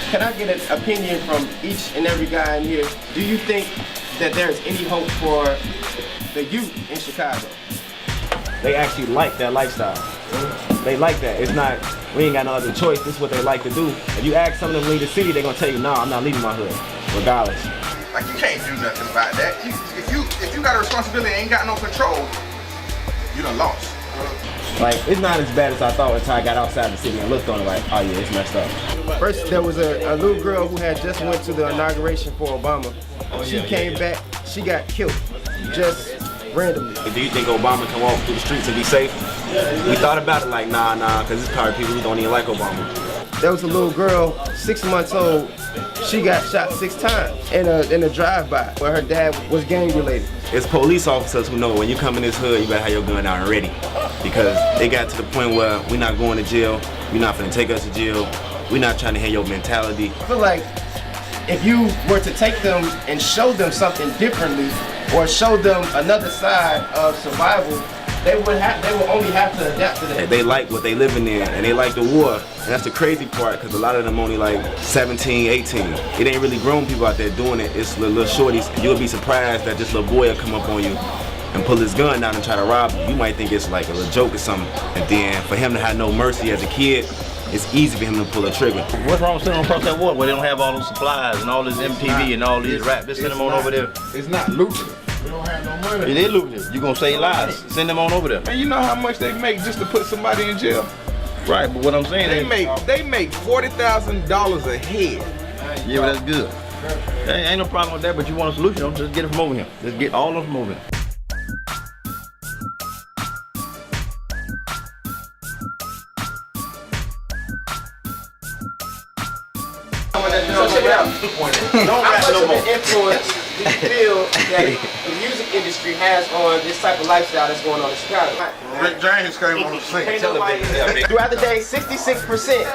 Can I get an opinion from each and every guy in here? Do you think that there's any hope for the youth in Chicago? They actually like that lifestyle. They like that. It's not, we ain't got no other choice. This is what they like to do. If you ask some of them to leave the city, they're gonna tell you, no, I'm not leaving my hood, regardless. Like, you can't do nothing about that. If you got a responsibility and ain't got no control, you done lost. Like, it's not as bad as I thought until I got outside the city and looked on it like, oh yeah, it's messed up. First, there was a little girl who had just went to the inauguration for Obama. She came back, she got killed, just randomly. Do you think Obama can walk through the streets and be safe? We thought about it like, nah, because it's probably people who don't even like Obama. There was a little girl, 6 months old, she got shot 6 times in a drive-by where her dad was gang related. It's police officers who know when you come in this hood, you better have your gun out and ready. Because they got to the point where we're not going to jail, you're not finna take us to jail, we're not trying to hear your mentality. I feel like if you were to take them and show them something differently, or show them another side of survival, they will only have to adapt to that. They like what they living in, and they like the war. And that's the crazy part, because a lot of them only like 17, 18. It ain't really grown people out there doing it, it's little shorties. You'll be surprised that this little boy will come up on you and pull his gun down and try to rob you. You might think it's like a little joke or something. And then for him to have no mercy as a kid, it's easy for him to pull a trigger. What's wrong with sending them across that water where they don't have all those supplies and all this MTV and all these rap? Just send them on over there. It's not lucrative. We don't have no money. It is lucrative. You gonna save lives. Send them on over there. And you know how much they make just to put somebody in jail? Right, but what I'm saying They make $40,000 a head. yeah, but that's good. Ain't no problem with that, but you want a solution, just get it from over here. Just get all of them from over here. So check it out. How much of an influence do you feel that the music industry has on this type of lifestyle that's going on in Chicago? Rick James came on the scene. Throughout the day, 66%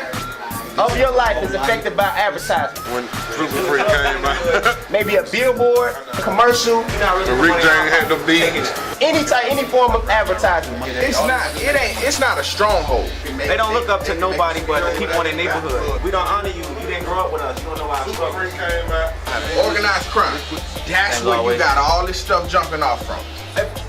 of your life is affected by advertising. When Super Free came out, Maybe a billboard, a commercial, when Rick James had the beats. any form of advertising. It's not a stronghold. They don't look up to nobody but the people in their neighborhood. We don't honor you. You didn't grow up with us. You don't know our struggle. Organized crime. That's where you got all this stuff jumping off from.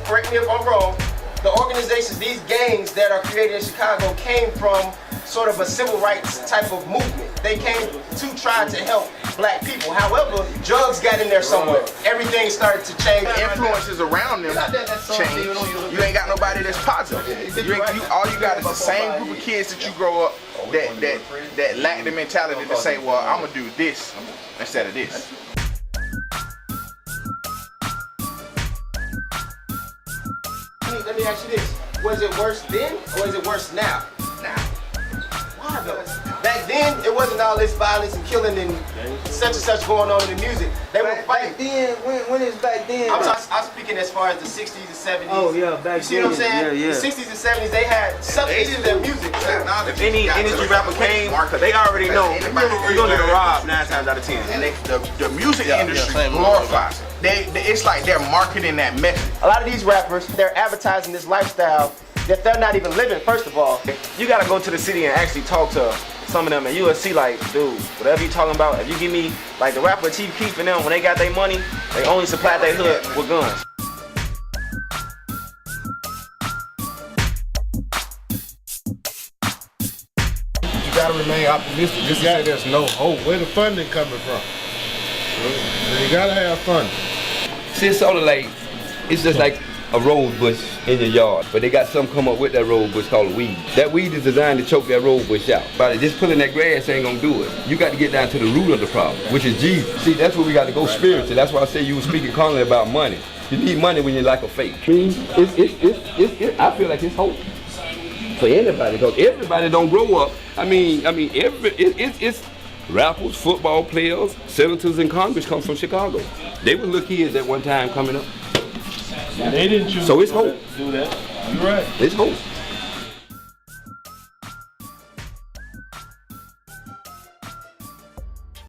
Correct me if I'm wrong, the organizations, these gangs that are created in Chicago came from sort of a civil rights type of movement. They came to try to help black people. However, drugs got in there somewhere. Everything started to change. Influences around them change. You ain't got nobody that's positive. All you got is the same group of kids that you grow up that lack the mentality to say, well, I'm gonna do this instead of this. Let me ask you this. Was it worse then or is it worse now? Now. Why though? Back then, it wasn't all this violence and killing and such and such going on in the music. They were fighting. Back then, when is back then? I'm speaking as far as the 60s and 70s. Oh yeah, back then. You see what I'm saying? Yeah. The 60s and 70s, they had substance to their music. If any industry rapper came, they already know you're gonna get robbed 9 times out of 10. And the music industry glorifies it. It's like they're marketing that message. A lot of these rappers, they're advertising this lifestyle that they're not even living, first of all. You gotta go to the city and actually talk to some of them, and you will see like, dude, whatever you talking about, if you give me, like the rapper Chief Keef and them, when they got their money, they only supply their hood with guns. You gotta remain optimistic. Just say there's no hope. Where the funding coming from? You gotta have fun. See, it's sort of like, it's just like a rose bush in your yard, but they got something come up with that rose bush called a weed. That weed is designed to choke that rose bush out. But just pulling that grass ain't gonna do it. You got to get down to the root of the problem, which is Jesus. See, that's where we got to go spiritually. That's why I say you were speaking calmly about money. You need money when you lack of faith. I mean, I feel like it's hope for anybody, because everybody don't grow up. It's rappers, football players, senators, and Congress come from Chicago. They were little kids at one time coming up. They didn't choose so it's hope. to do that. You're right. It's hope.